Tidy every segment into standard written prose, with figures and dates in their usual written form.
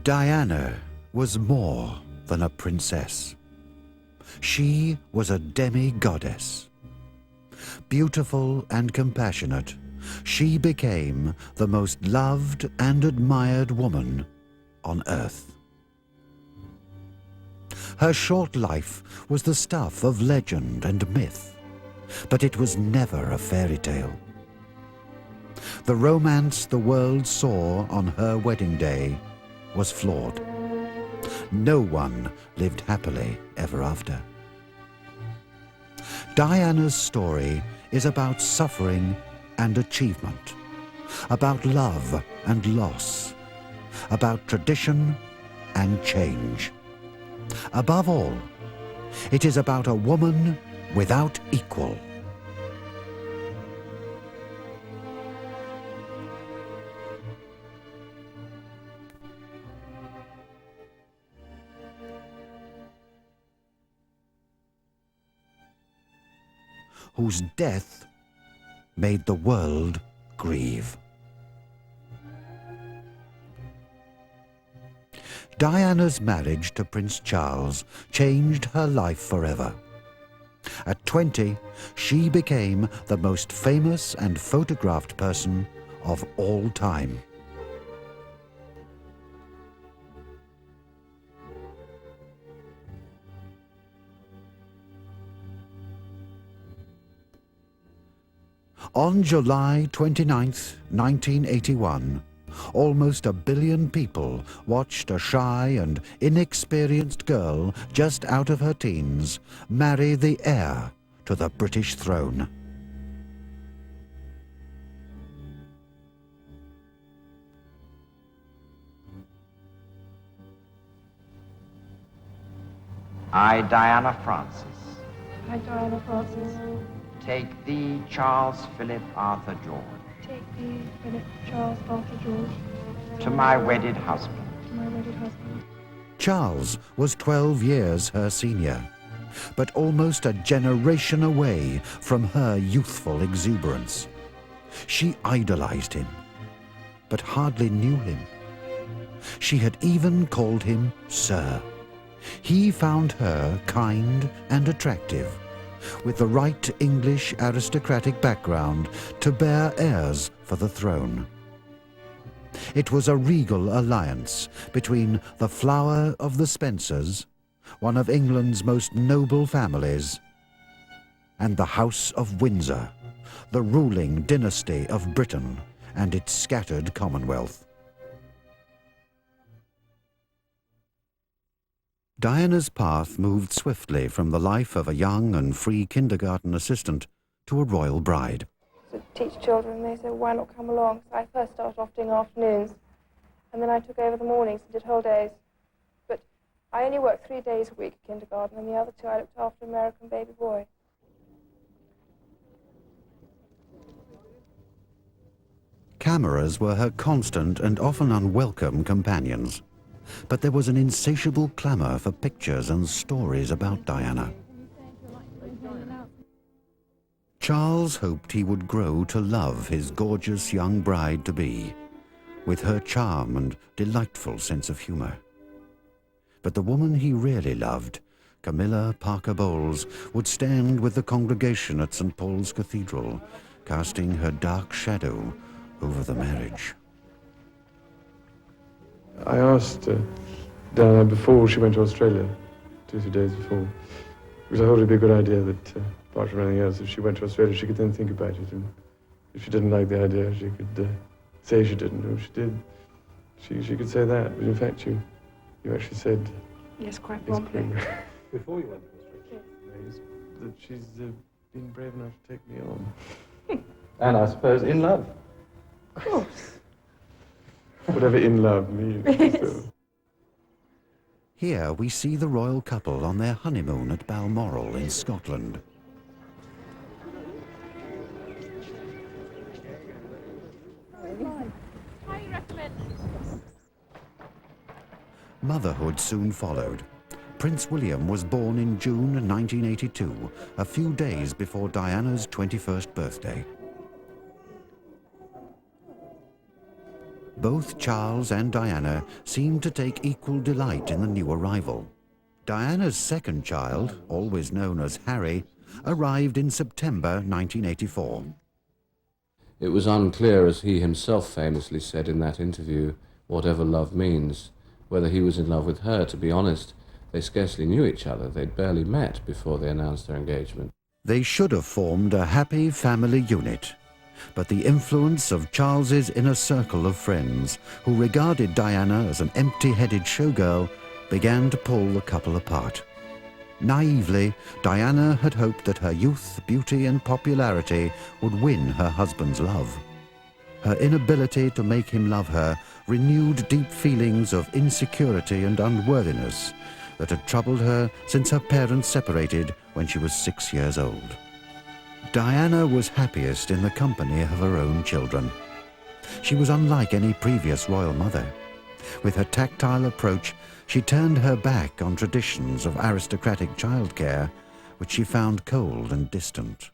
Diana was more than a princess. She was a demi-goddess. Beautiful and compassionate, she became the most loved and admired woman on earth. Her short life was the stuff of legend and myth, but it was never a fairy tale. The romance the world saw on her wedding day was flawed. No one lived happily ever after. Diana's story is about suffering and achievement, about love and loss, about tradition and change. Above all, it is about a woman without equal. Whose death made the world grieve. Diana's marriage to Prince Charles changed her life forever. At 20, she became the most famous and photographed person of all time. On July 29, 1981, almost 1 billion people watched a shy and inexperienced girl just out of her teens marry the heir to the British throne. I, Diana Frances, I, Diana Frances, take thee, Charles Philip Arthur George, take thee, Philip Charles Arthur George, to my wedded husband. to my wedded husband. Charles was 12 years her senior, but almost a generation away from her youthful exuberance. She idolized him, but hardly knew him. She had even called him Sir. He found her kind and attractive, with the right English aristocratic background to bear heirs for the throne. It was a regal alliance between the flower of the Spencers, one of England's most noble families, and the House of Windsor, the ruling dynasty of Britain and its scattered Commonwealth. Diana's path moved swiftly from the life of a young and free kindergarten assistant to a royal bride. To teach children, they said, why not come along? So I first started off doing afternoons, and then I took over the mornings and did whole days. But I only worked 3 days a week at kindergarten, and the other 2 I looked after American baby boy. Cameras were her constant and often unwelcome companions. But there was an insatiable clamour for pictures and stories about Diana. Charles hoped he would grow to love his gorgeous young bride-to-be, with her charm and delightful sense of humour. But the woman he really loved, Camilla Parker Bowles, would stand with the congregation at St. Paul's Cathedral, casting her dark shadow over the marriage. I asked Diana before she went to Australia, 2 or 3 days before, because I thought it'd be a good idea that, apart from anything else, if she went to Australia, she could then think about it, and if she didn't like the idea, she could say she didn't, or if she did, she could say that. But in fact, you actually said... Yes, quite promptly. Before you went to Australia, yes, that she's been brave enough to take me on. And I suppose in love. Of course. Whatever in love means. So. Here we see the royal couple on their honeymoon at Balmoral in Scotland. Motherhood soon followed. Prince William was born in June 1982, a few days before Diana's 21st birthday. Both Charles and Diana seemed to take equal delight in the new arrival. Diana's second child, always known as Harry, arrived in September 1984. It was unclear, as he himself famously said in that interview, whatever love means, whether he was in love with her. To be honest, they scarcely knew each other. They'd barely met before they announced their engagement. They should have formed a happy family unit, but the influence of Charles's inner circle of friends, who regarded Diana as an empty-headed showgirl, began to pull the couple apart. Naively, Diana had hoped that her youth, beauty and popularity would win her husband's love. Her inability to make him love her renewed deep feelings of insecurity and unworthiness that had troubled her since her parents separated when she was 6 years old. Diana was happiest in the company of her own children. She was unlike any previous royal mother. With her tactile approach, she turned her back on traditions of aristocratic childcare, which she found cold and distant.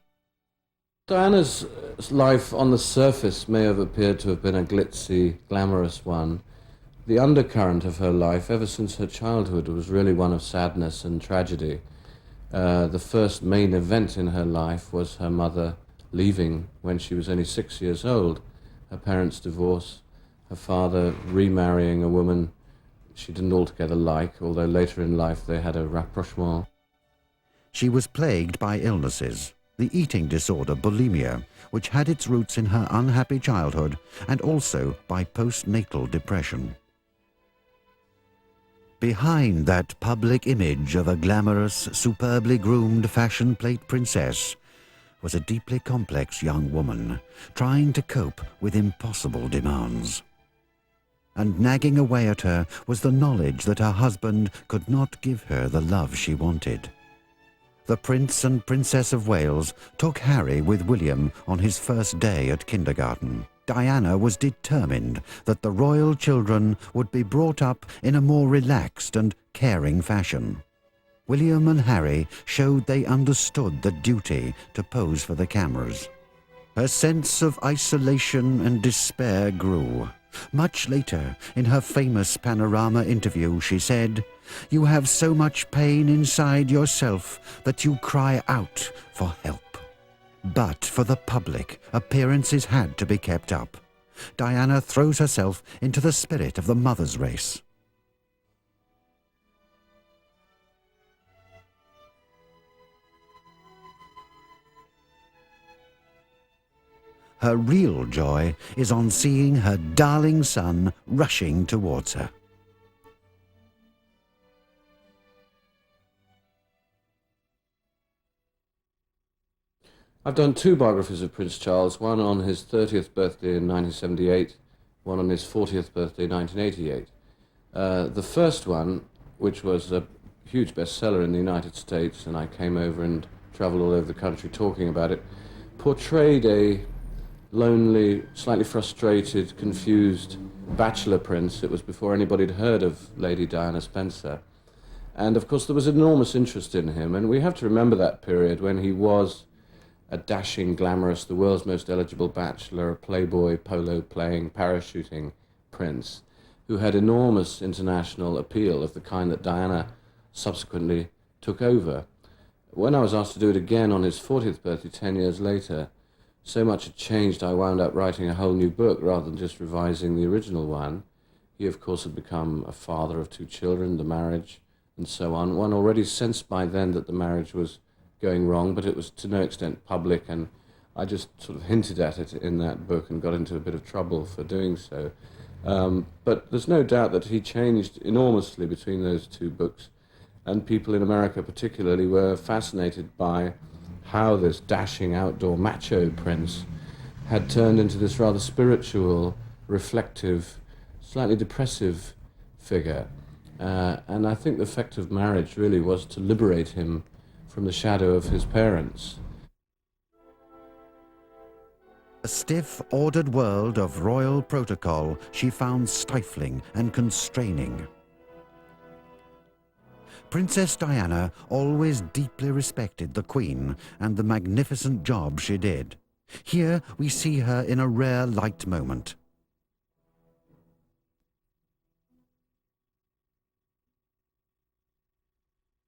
Diana's life on the surface may have appeared to have been a glitzy, glamorous one. The undercurrent of her life, ever since her childhood, was really one of sadness and tragedy. The first main event in her life was her mother leaving when she was only 6 years old, her parents' divorce, her father remarrying a woman she didn't altogether like, although later in life they had a rapprochement. She was plagued by illnesses, the eating disorder bulimia, which had its roots in her unhappy childhood, and also by postnatal depression. Behind that public image of a glamorous, superbly groomed fashion plate princess was a deeply complex young woman trying to cope with impossible demands. And nagging away at her was the knowledge that her husband could not give her the love she wanted. The Prince and Princess of Wales took Harry with William on his first day at kindergarten. Diana was determined that the royal children would be brought up in a more relaxed and caring fashion. William and Harry showed they understood the duty to pose for the cameras. Her sense of isolation and despair grew. Much later, in her famous Panorama interview, she said, "You have so much pain inside yourself that you cry out for help." But for the public, appearances had to be kept up. Diana throws herself into the spirit of the mother's race. Her real joy is on seeing her darling son rushing towards her. I've done two biographies of Prince Charles, one on his 30th birthday in 1978, one on his 40th birthday in 1988. The first one, which was a huge bestseller in the United States, and I came over and traveled all over the country talking about it, portrayed a lonely, slightly frustrated, confused bachelor prince. It was before anybody had heard of Lady Diana Spencer. And of course there was enormous interest in him, and we have to remember that period when he was a dashing, glamorous, the world's most eligible bachelor, a playboy, polo-playing, parachuting prince, who had enormous international appeal of the kind that Diana subsequently took over. When I was asked to do it again on his 40th birthday 10 years later, so much had changed I wound up writing a whole new book rather than just revising the original one. He, of course, had become a father of 2 children, the marriage, and so on. One already sensed by then that the marriage was going wrong, but it was to no extent public, and I just sort of hinted at it in that book and got into a bit of trouble for doing so. But there's no doubt that he changed enormously between those 2 books, and people in America particularly were fascinated by how this dashing outdoor macho prince had turned into this rather spiritual, reflective, slightly depressive figure. And I think the effect of marriage really was to liberate him from the shadow of his parents. The stiff, ordered world of royal protocol she found stifling and constraining. Princess Diana always deeply respected the Queen and the magnificent job she did. Here we see her in a rare light moment.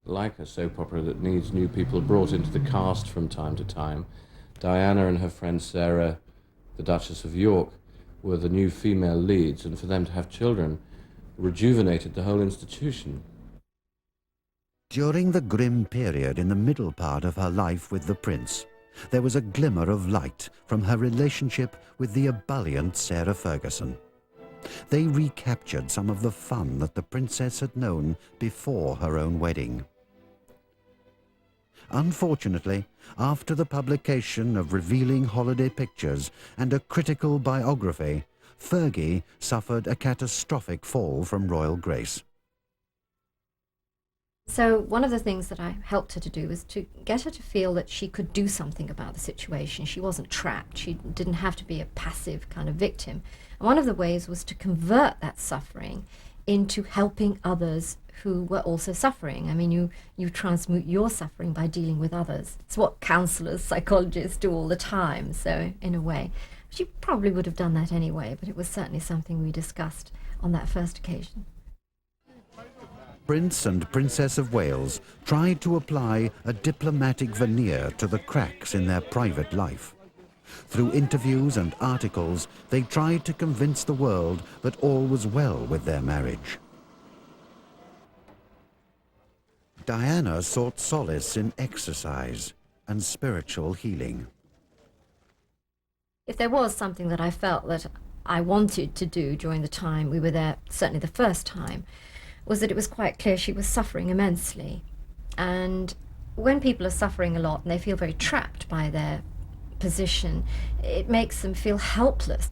like a soap opera that needs new people brought into the cast from time to time, Diana and her friend Sarah, the Duchess of York, were the new female leads, and for them to have children rejuvenated the whole institution. During the grim period in the middle part of her life with the prince, there was a glimmer of light from her relationship with the ebullient Sarah Ferguson. They recaptured some of the fun that the princess had known before her own wedding. Unfortunately, after the publication of revealing holiday pictures and a critical biography, Fergie suffered a catastrophic fall from royal grace. So one of the things that I helped her to do was to get her to feel that she could do something about the situation. She wasn't trapped. She didn't have to be a passive kind of victim. And one of the ways was to convert that suffering into helping others who were also suffering. I mean, you transmute your suffering by dealing with others. It's what counselors, psychologists do all the time. So in a way, she probably would have done that anyway, but it was certainly something we discussed on that first occasion. Prince and Princess of Wales tried to apply a diplomatic veneer to the cracks in their private life. Through interviews and articles, they tried to convince the world that all was well with their marriage. Diana sought solace in exercise and spiritual healing. If there was something that I felt that I wanted to do during the time we were there, certainly the first time, was that it was quite clear she was suffering immensely. And when people are suffering a lot and they feel very trapped by their position, it makes them feel helpless.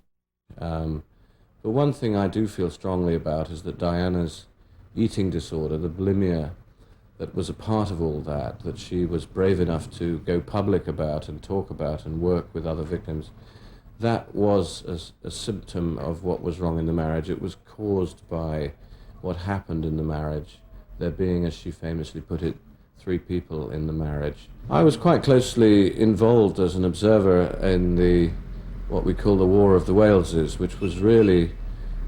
But one thing I do feel strongly about is that Diana's eating disorder, the bulimia, that was a part of all that, that she was brave enough to go public about and talk about and work with other victims, that was a symptom of what was wrong in the marriage. It was caused by what happened in the marriage, there being, as she famously put it, 3 people in the marriage. I was quite closely involved as an observer in what we call the War of the Waleses, which was really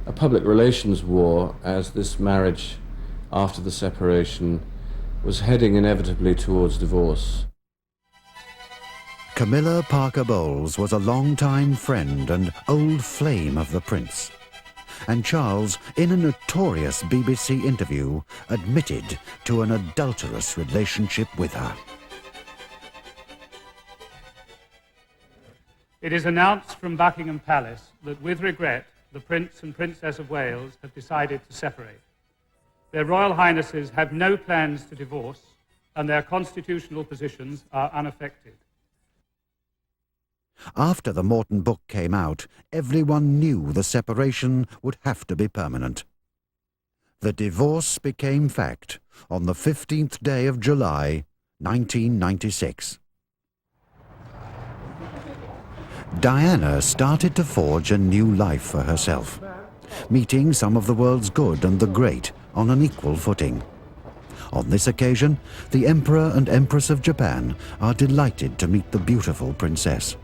a public relations war, as this marriage, after the separation, was heading inevitably towards divorce. Camilla Parker Bowles was a longtime friend and old flame of the prince. And Charles, in a notorious BBC interview, admitted to an adulterous relationship with her. It is announced from Buckingham Palace that, with regret, the Prince and Princess of Wales have decided to separate. Their Royal Highnesses have no plans to divorce, and their constitutional positions are unaffected. After the Morton book came out, everyone knew the separation would have to be permanent. The divorce became fact on the 15th day of July, 1996. Diana started to forge a new life for herself, meeting some of the world's good and the great on an equal footing. On this occasion, the Emperor and Empress of Japan are delighted to meet the beautiful princess.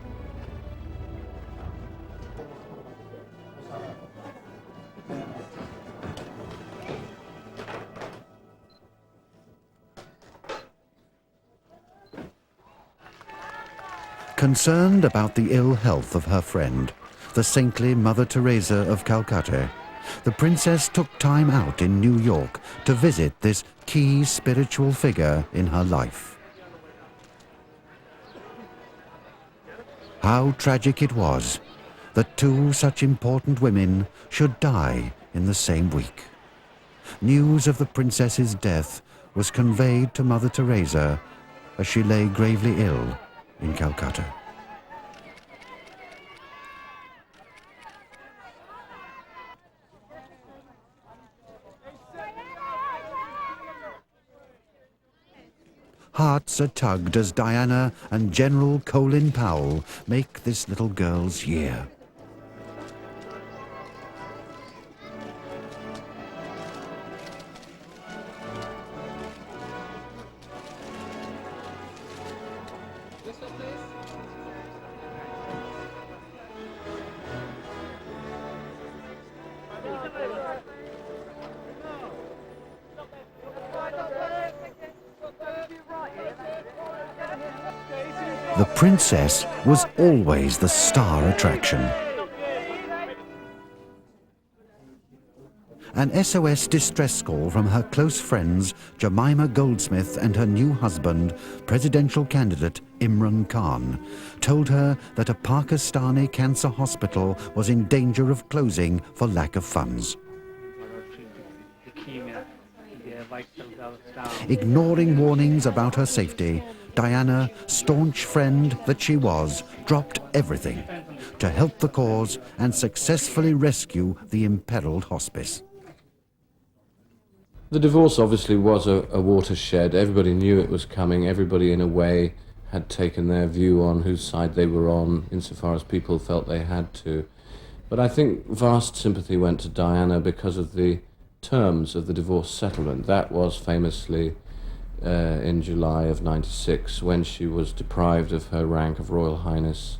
Concerned about the ill health of her friend, the saintly Mother Teresa of Calcutta, the princess took time out in New York to visit this key spiritual figure in her life. How tragic it was that 2 such important women should die in the same week. News of the princess's death was conveyed to Mother Teresa as she lay gravely ill in Calcutta. Hearts are tugged as Diana and General Colin Powell make this little girl's year. The princess was always the star attraction. An SOS distress call from her close friends Jemima Goldsmith and her new husband, presidential candidate Imran Khan, told her that a Pakistani cancer hospital was in danger of closing for lack of funds. Ignoring warnings about her safety, Diana, staunch friend that she was, dropped everything to help the cause and successfully rescue the imperiled hospice. The divorce obviously was a watershed. Everybody knew it was coming. Everybody, in a way, had taken their view on whose side they were on, insofar as people felt they had to. But I think vast sympathy went to Diana because of the terms of the divorce settlement. That was famously in July of '96, when she was deprived of her rank of Royal Highness.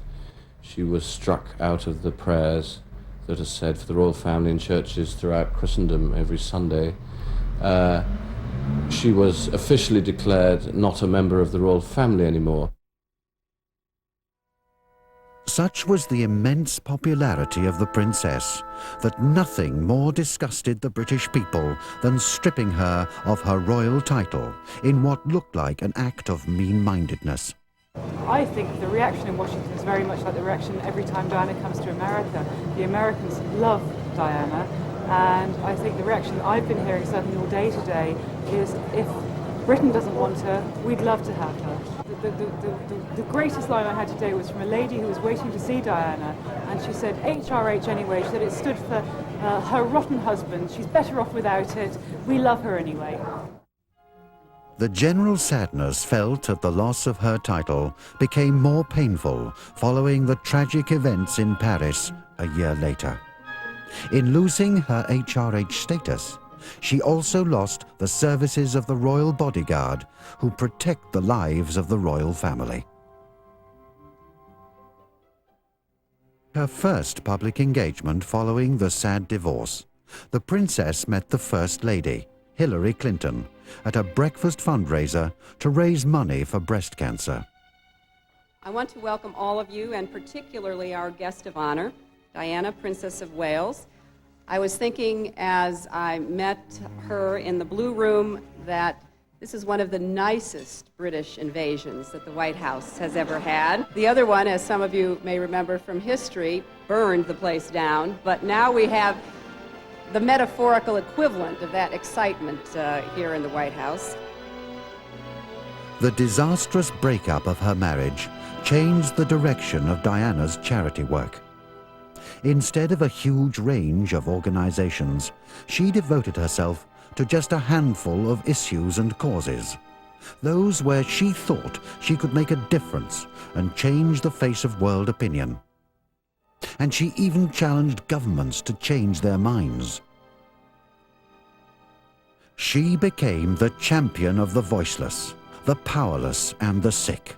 She was struck out of the prayers that are said for the royal family in churches throughout Christendom every Sunday. She was officially declared not a member of the royal family anymore. Such was the immense popularity of the princess that nothing more disgusted the British people than stripping her of her royal title in what looked like an act of mean-mindedness. I think the reaction in Washington is very much like the reaction every time Diana comes to America. The Americans love Diana, and I think the reaction that I've been hearing certainly all day today is, if Britain doesn't want her, we'd love to have her. The greatest line I had today was from a lady who was waiting to see Diana, and she said HRH anyway. She said it stood for her rotten husband. She's better off without it. We love her anyway. The general sadness felt at the loss of her title became more painful following the tragic events in Paris a year later. In losing her HRH status, she also lost the services of the royal bodyguard who protect the lives of the royal family. Her first public engagement following the sad divorce, the princess met the First Lady, Hillary Clinton, at a breakfast fundraiser to raise money for breast cancer. I want to welcome all of you, and particularly our guest of honor, Diana, Princess of Wales. I was thinking as I met her in the Blue Room that this is one of the nicest British invasions that the White House has ever had. The other one, as some of you may remember from history, burned the place down, but now we have the metaphorical equivalent of that excitement here in the White House. The disastrous breakup of her marriage changed the direction of Diana's charity work. Instead of a huge range of organizations, she devoted herself to just a handful of issues and causes, those where she thought she could make a difference and change the face of world opinion. And she even challenged governments to change their minds. She became the champion of the voiceless, the powerless, and the sick.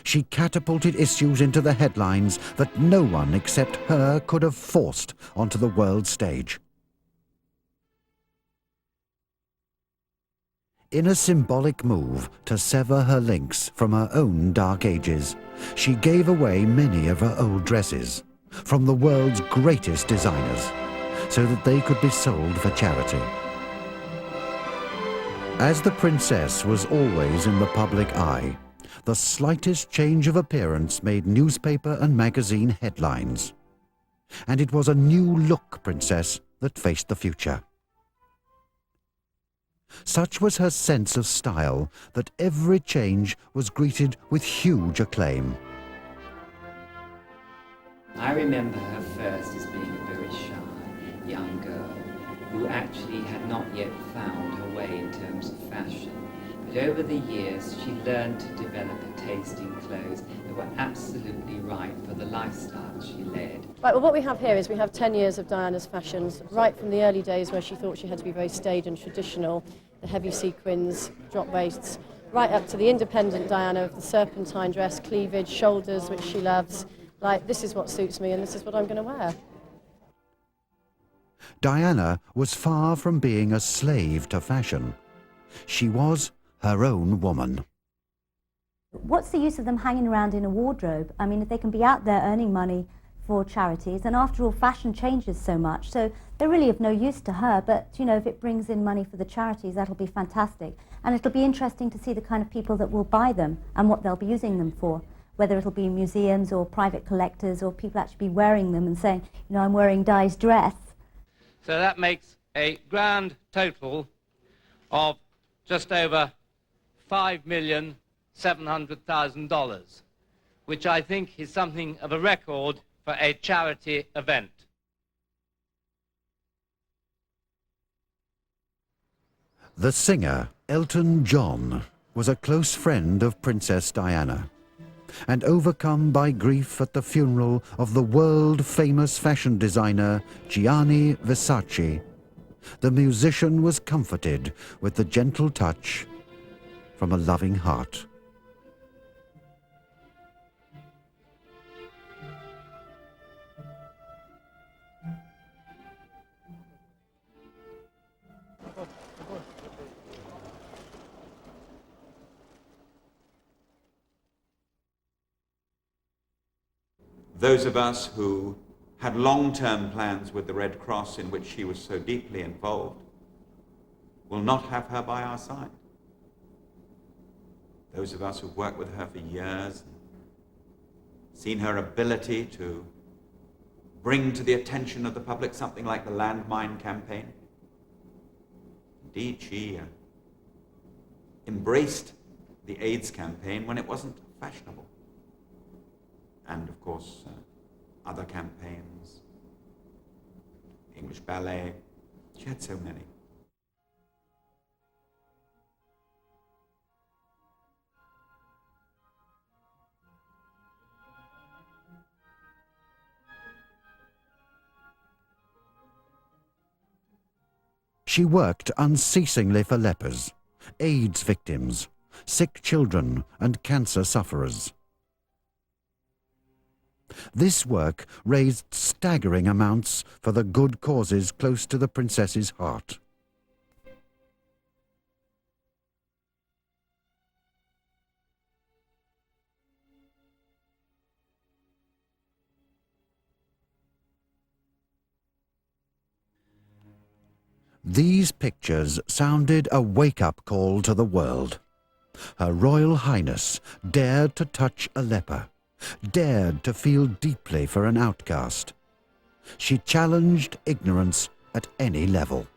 She catapulted issues into the headlines that no one except her could have forced onto the world stage. In a symbolic move to sever her links from her own dark ages, she gave away many of her old dresses from the world's greatest designers so that they could be sold for charity. As the princess was always in the public eye, the slightest change of appearance made newspaper and magazine headlines. And it was a new-look princess that faced the future. Such was her sense of style that every change was greeted with huge acclaim. I remember her first as being a very shy young girl who actually had not yet found her way in terms of fashion. But over the years, she learned to develop a taste in clothes that were absolutely right for the lifestyle she led. Right, well, what we have here is we have 10 years of Diana's fashions, right from the early days where she thought she had to be very staid and traditional, the heavy sequins, drop waists, right up to the independent Diana of the serpentine dress, cleavage, shoulders, which she loves. Like, this is what suits me and this is what I'm going to wear. Diana was far from being a slave to fashion. She was her own woman. What's the use of them hanging around in a wardrobe? I mean, if they can be out there earning money for charities, and after all, fashion changes so much, so they're really of no use to her, but, you know, if it brings in money for the charities, that'll be fantastic. And it'll be interesting to see the kind of people that will buy them and what they'll be using them for, whether it'll be museums or private collectors or people actually be wearing them and saying, you know, I'm wearing Di's dress. So that makes a grand total of just over $5,700,000, which I think is something of a record for a charity event. The singer, Elton John, was a close friend of Princess Diana, and overcome by grief at the funeral of the world-famous fashion designer Gianni Versace, the musician was comforted with the gentle touch from a loving heart. Those of us who had long-term plans with the Red Cross in which she was so deeply involved will not have her by our side. Those of us who've worked with her for years, seen her ability to bring to the attention of the public something like the landmine campaign. Indeed, she embraced the AIDS campaign when it wasn't fashionable. And of course, other campaigns, English ballet, she had so many. She worked unceasingly for lepers, AIDS victims, sick children, and cancer sufferers. This work raised staggering amounts for the good causes close to the princess's heart. These pictures sounded a wake-up call to the world. Her Royal Highness dared to touch a leper, dared to feel deeply for an outcast. She challenged ignorance at any level.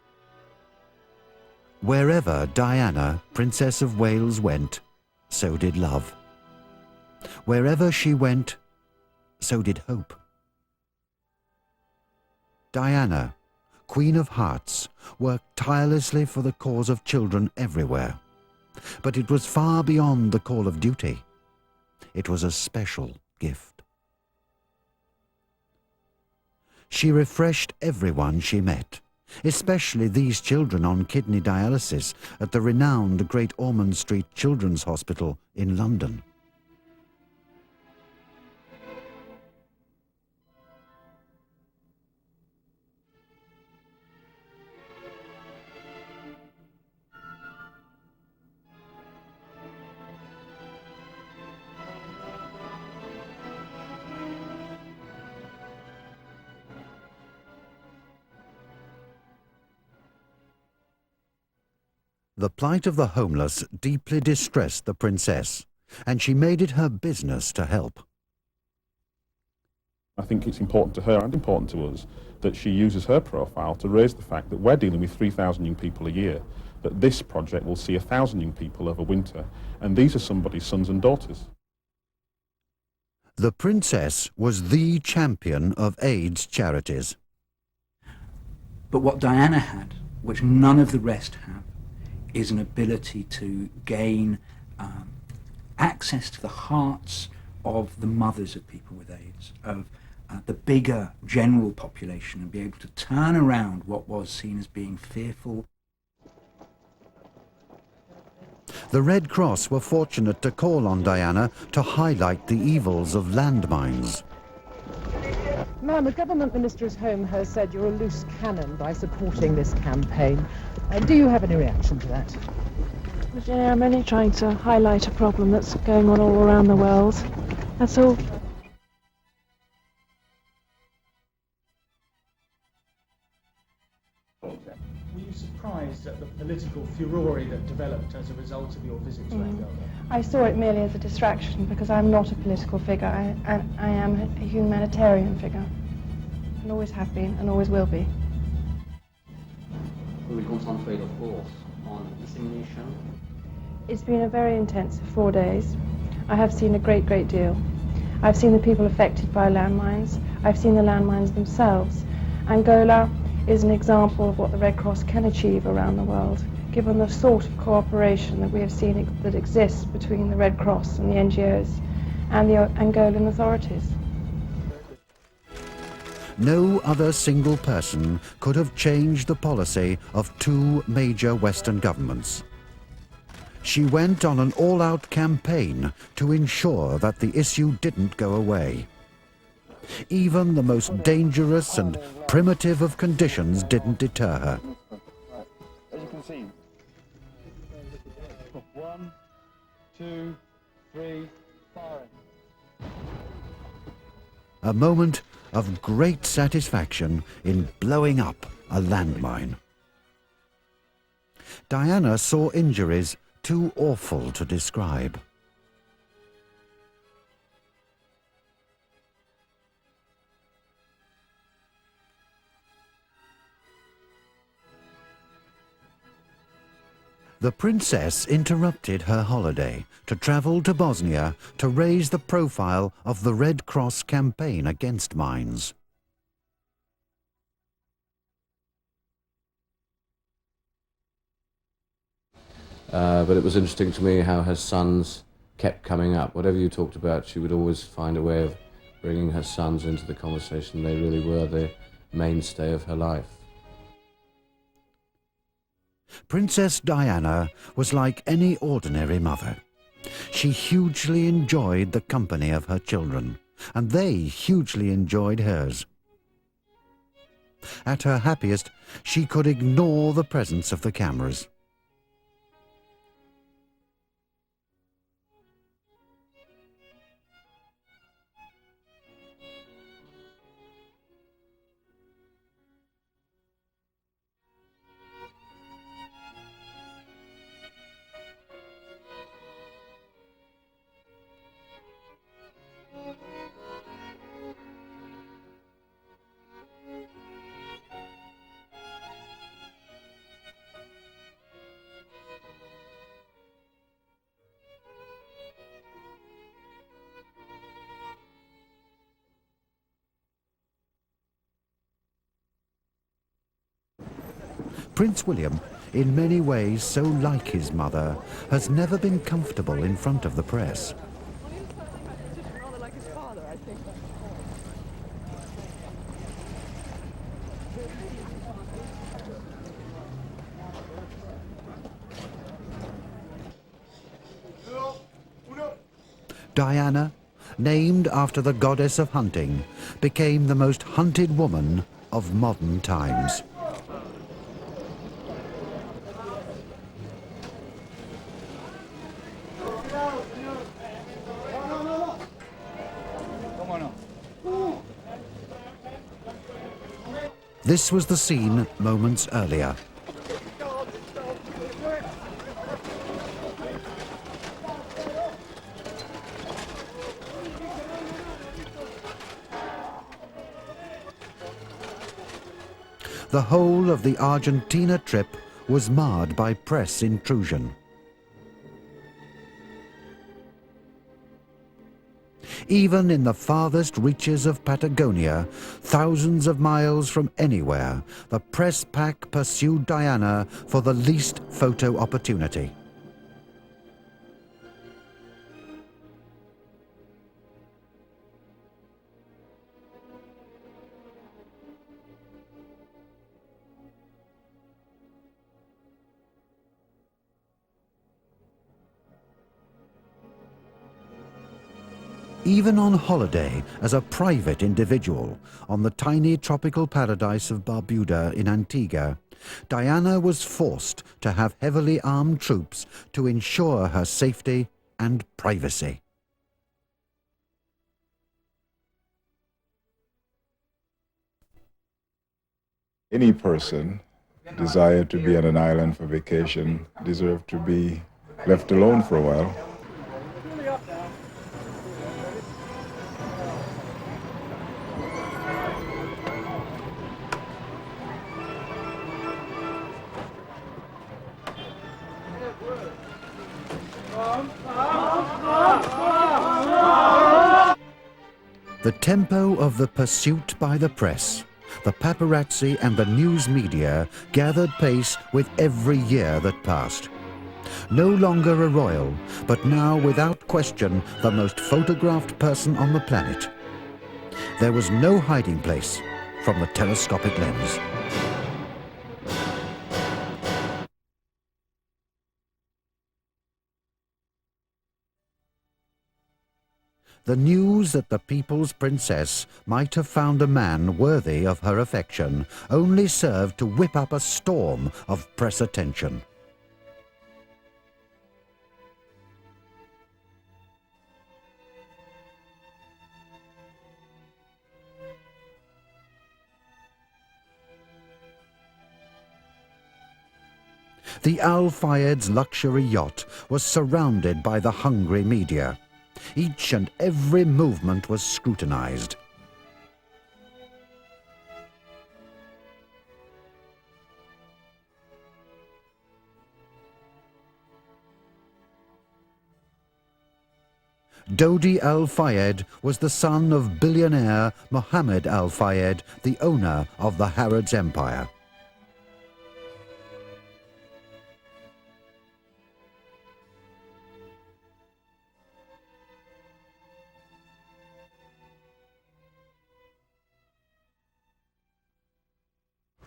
Wherever Diana, Princess of Wales, went, so did love. Wherever she went, so did hope. Diana, Queen of Hearts, worked tirelessly for the cause of children everywhere. But it was far beyond the call of duty. It was a special gift. She refreshed everyone she met, especially these children on kidney dialysis at the renowned Great Ormond Street Children's Hospital in London. The plight of the homeless deeply distressed the princess, and she made it her business to help. I think it's important to her and important to us that she uses her profile to raise the fact that we're dealing with 3,000 young people a year, that this project will see 1,000 young people over winter, and these are somebody's sons and daughters. The princess was the champion of AIDS charities. But what Diana had, which none of the rest have, is an ability to gain access to the hearts of the mothers of people with AIDS, of the bigger general population, and be able to turn around what was seen as being fearful. The Red Cross were fortunate to call on Diana to highlight the evils of landmines. Ma'am, the government minister's home has said you're a loose cannon by supporting this campaign. Do you have any reaction to that? Virginia, I'm only trying to highlight a problem that's going on all around the world. That's all. Were you surprised at the political furore that developed as a result of your visit to Angola? I saw it merely as a distraction because I'm not a political figure. I am a humanitarian figure, and always have been and always will be. We will concentrate, of course, on dissemination. It's been a very intensive 4 days. I have seen a great deal. I've seen the people affected by landmines. I've seen the landmines themselves. Angola is an example of what the Red Cross can achieve around the world, given the sort of cooperation that we have seen that exists between the Red Cross and the NGOs and the Angolan authorities. No other single person could have changed the policy of two major Western governments. She went on an all-out campaign to ensure that the issue didn't go away. Even the most dangerous and primitive of conditions didn't deter her. As you can see, 1, 2, 3, firing. A moment of great satisfaction in blowing up a landmine. Diana saw injuries too awful to describe. The princess interrupted her holiday to travel to Bosnia to raise the profile of the Red Cross campaign against mines. But it was interesting to me how her sons kept coming up. Whatever you talked about, she would always find a way of bringing her sons into the conversation. They really were the mainstay of her life. Princess Diana was like any ordinary mother. She hugely enjoyed the company of her children, and they hugely enjoyed hers. At her happiest, she could ignore the presence of the cameras. Prince William, in many ways so like his mother, has never been comfortable in front of the press. Diana, named after the goddess of hunting, became the most hunted woman of modern times. This was the scene moments earlier. The whole of the Argentina trip was marred by press intrusion. Even in the farthest reaches of Patagonia, thousands of miles from anywhere, the press pack pursued Diana for the least photo opportunity. Even on holiday as a private individual on the tiny tropical paradise of Barbuda in Antigua, Diana was forced to have heavily armed troops to ensure her safety and privacy. Any person desired to be on an island for vacation deserved to be left alone for a while. The tempo of the pursuit by the press, the paparazzi and the news media gathered pace with every year that passed. No longer a royal, but now without question the most photographed person on the planet. There was no hiding place from the telescopic lens. The news that the people's princess might have found a man worthy of her affection only served to whip up a storm of press attention. The Al Fayed's luxury yacht was surrounded by the hungry media. Each and every movement was scrutinized. Dodi Al Fayed was the son of billionaire Mohammed Al Fayed, the owner of the Harrods Empire.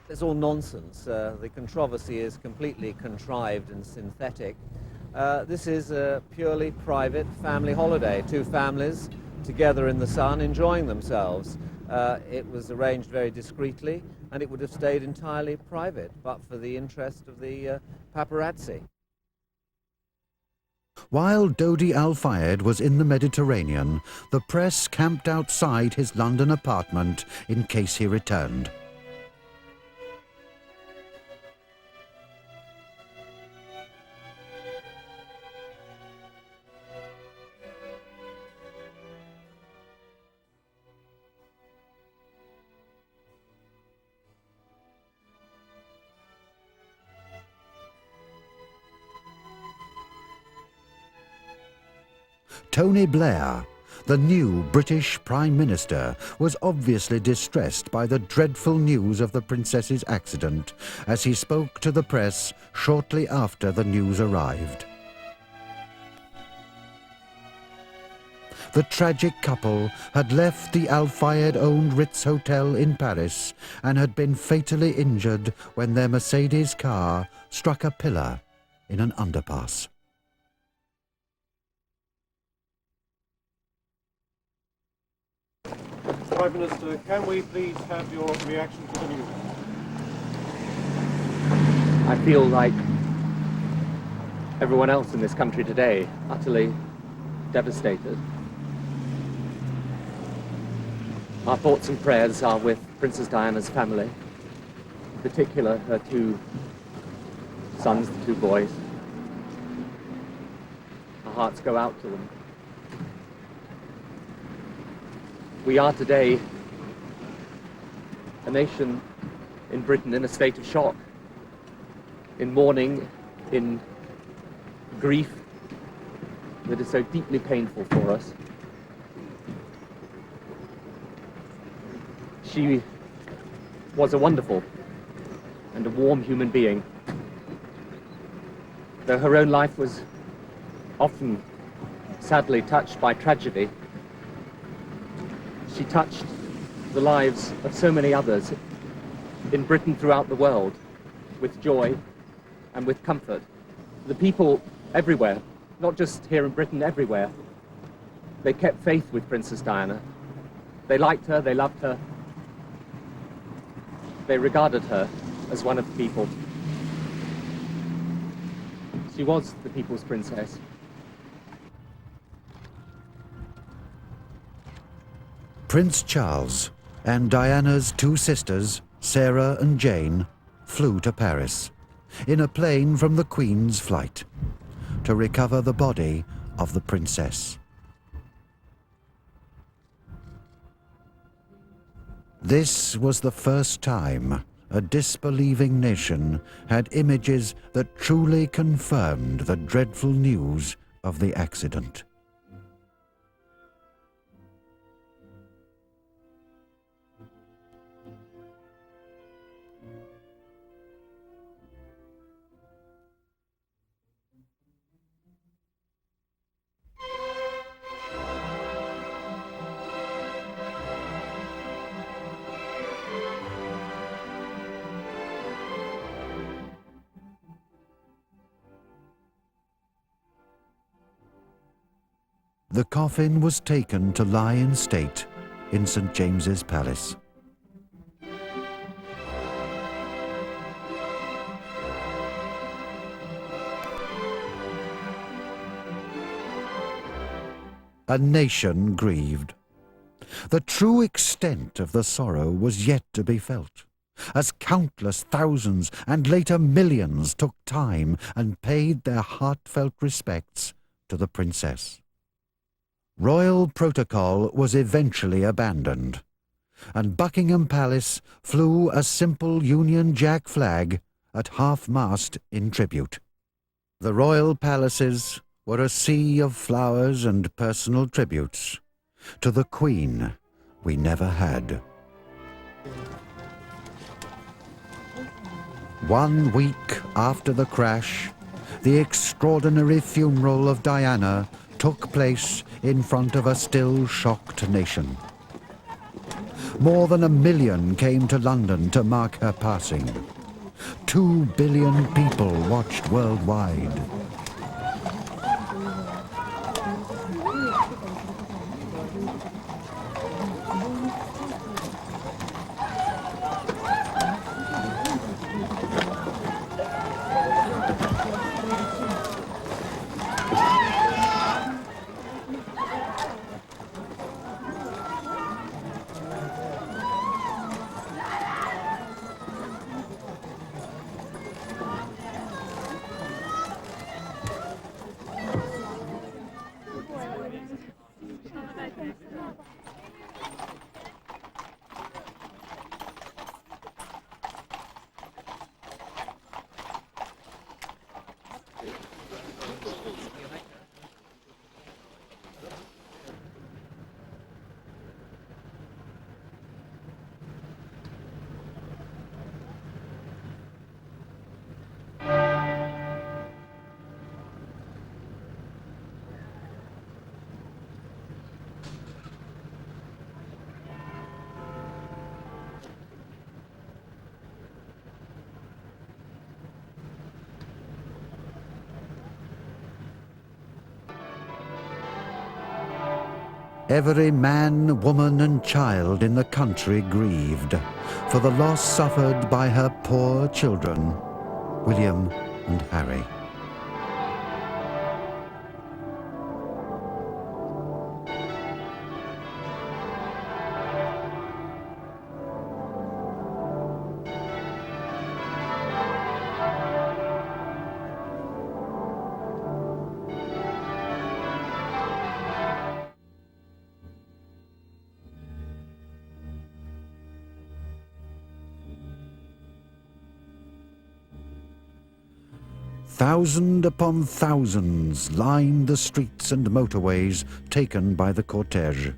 It's all nonsense. The controversy is completely contrived and synthetic. This is a purely private family holiday. Two families together in the sun enjoying themselves. It was arranged very discreetly and it would have stayed entirely private but for the interest of the paparazzi. While Dodi Al Fayed was in the Mediterranean, the press camped outside his London apartment in case he returned. Tony Blair, the new British Prime Minister, was obviously distressed by the dreadful news of the princess's accident as he spoke to the press shortly after the news arrived. The tragic couple had left the Al Fayed-owned Ritz Hotel in Paris and had been fatally injured when their Mercedes car struck a pillar in an underpass. Prime Minister, can we please have your reaction to the news? I feel like everyone else in this country today, utterly devastated. Our thoughts and prayers are with Princess Diana's family, in particular her two sons, the two boys. Our hearts go out to them. We are today a nation in Britain in a state of shock, in mourning, in grief that is so deeply painful for us. She was a wonderful and a warm human being. Though her own life was often sadly touched by tragedy, she touched the lives of so many others in Britain throughout the world with joy and with comfort. The people everywhere, not just here in Britain, everywhere, they kept faith with Princess Diana. They liked her, they loved her, they regarded her as one of the people. She was the people's princess. Prince Charles and Diana's two sisters, Sarah and Jane, flew to Paris in a plane from the Queen's flight to recover the body of the princess. This was the first time a disbelieving nation had images that truly confirmed the dreadful news of the accident. The coffin was taken to lie in state in St. James's Palace. A nation grieved. The true extent of the sorrow was yet to be felt, as countless thousands and later millions took time and paid their heartfelt respects to the princess. Royal protocol was eventually abandoned, and Buckingham Palace flew a simple Union Jack flag at half-mast in tribute. The royal palaces were a sea of flowers and personal tributes to the Queen we never had. 1 week after the crash, the extraordinary funeral of Diana took place in front of a still shocked nation. More than 1 million came to London to mark her passing. 2 billion people watched worldwide. Every man, woman and child in the country grieved for the loss suffered by her poor children, William and Harry. Thousand upon thousands lined the streets and motorways taken by the cortege.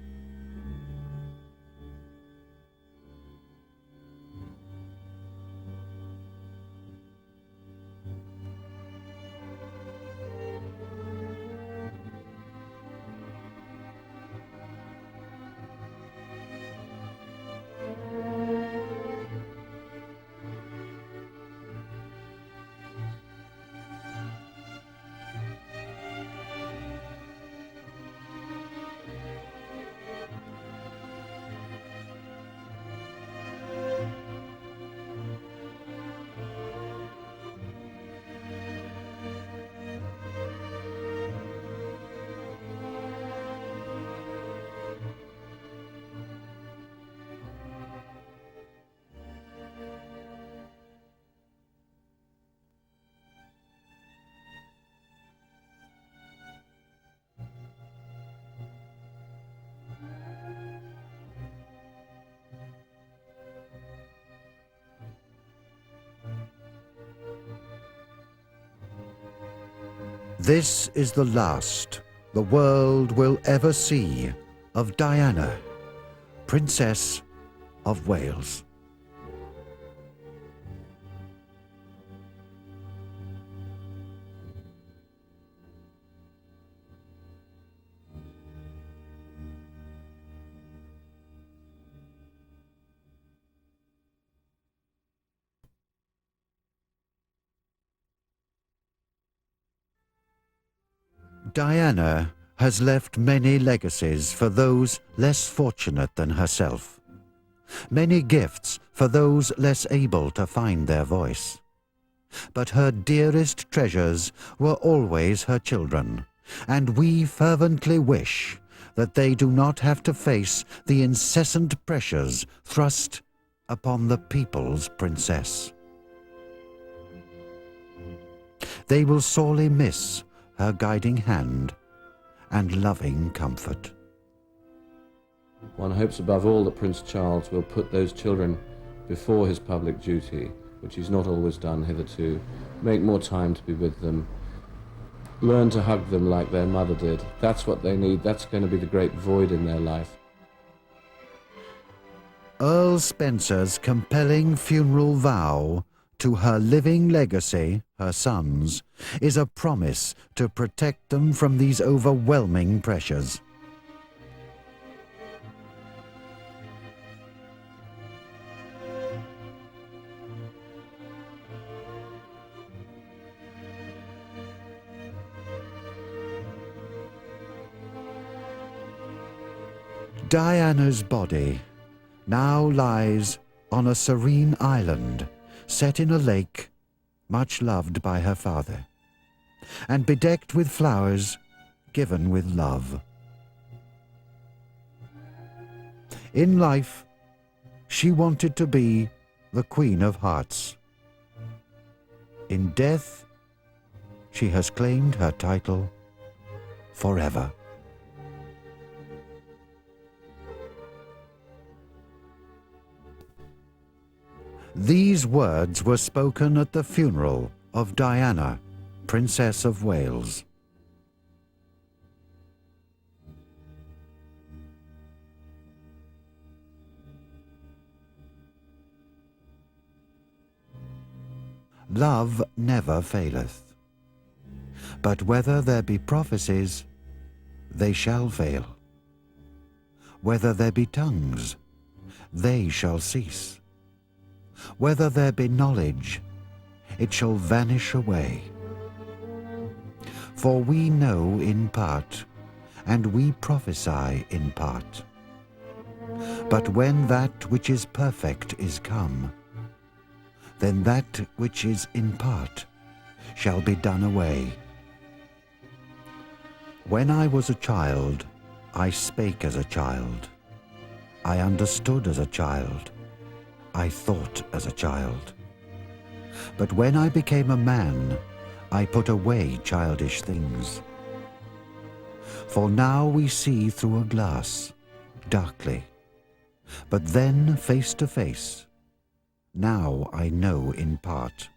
This is the last the world will ever see of Diana, Princess of Wales. Diana has left many legacies for those less fortunate than herself, many gifts for those less able to find their voice. But her dearest treasures were always her children, and we fervently wish that they do not have to face the incessant pressures thrust upon the people's princess. They will sorely miss her guiding hand and loving comfort. One hopes above all that Prince Charles will put those children before his public duty, which he's not always done hitherto, make more time to be with them, learn to hug them like their mother did. That's what they need. That's going to be the great void in their life. Earl Spencer's compelling funeral vow to her living legacy, her sons, is a promise to protect them from these overwhelming pressures. Diana's body now lies on a serene island set in a lake much loved by her father, and bedecked with flowers given with love. In life, she wanted to be the Queen of Hearts. In death, she has claimed her title forever. These words were spoken at the funeral of Diana, Princess of Wales. Love never faileth, but whether there be prophecies, they shall fail. Whether there be tongues, they shall cease. Whether there be knowledge, it shall vanish away. For we know in part, and we prophesy in part. But when that which is perfect is come, then that which is in part shall be done away. When I was a child, I spake as a child. I understood as a child. I thought as a child. But when I became a man, I put away childish things. For now we see through a glass, darkly, but then face to face. Now I know in part,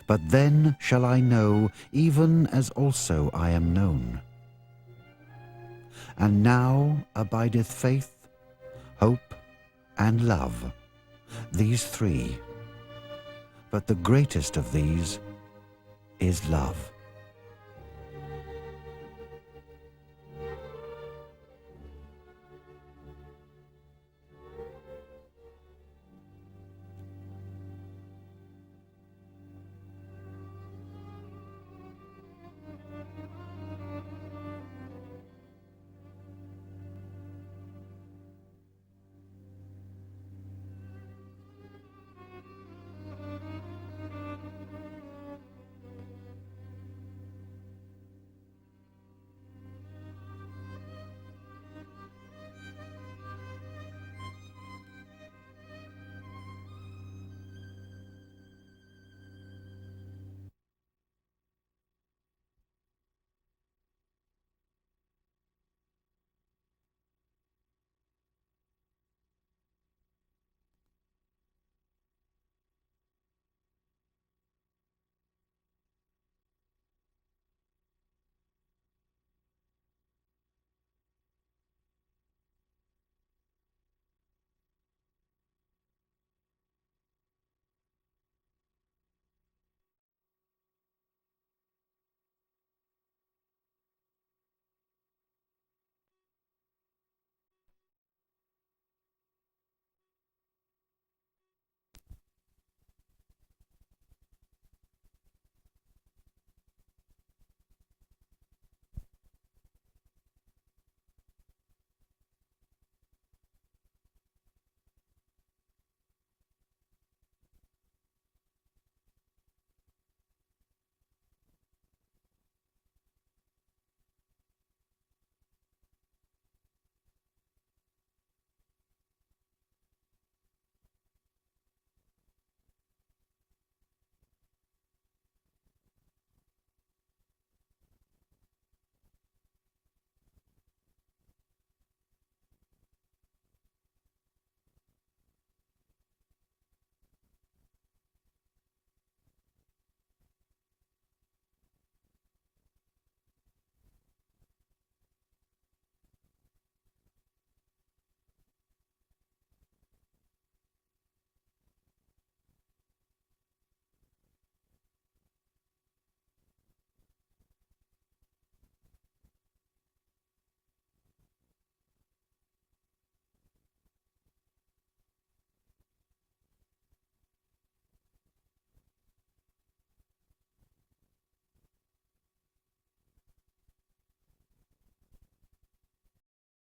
but then shall I know even as also I am known. And now abideth faith, hope, and love, these three, but the greatest of these is love.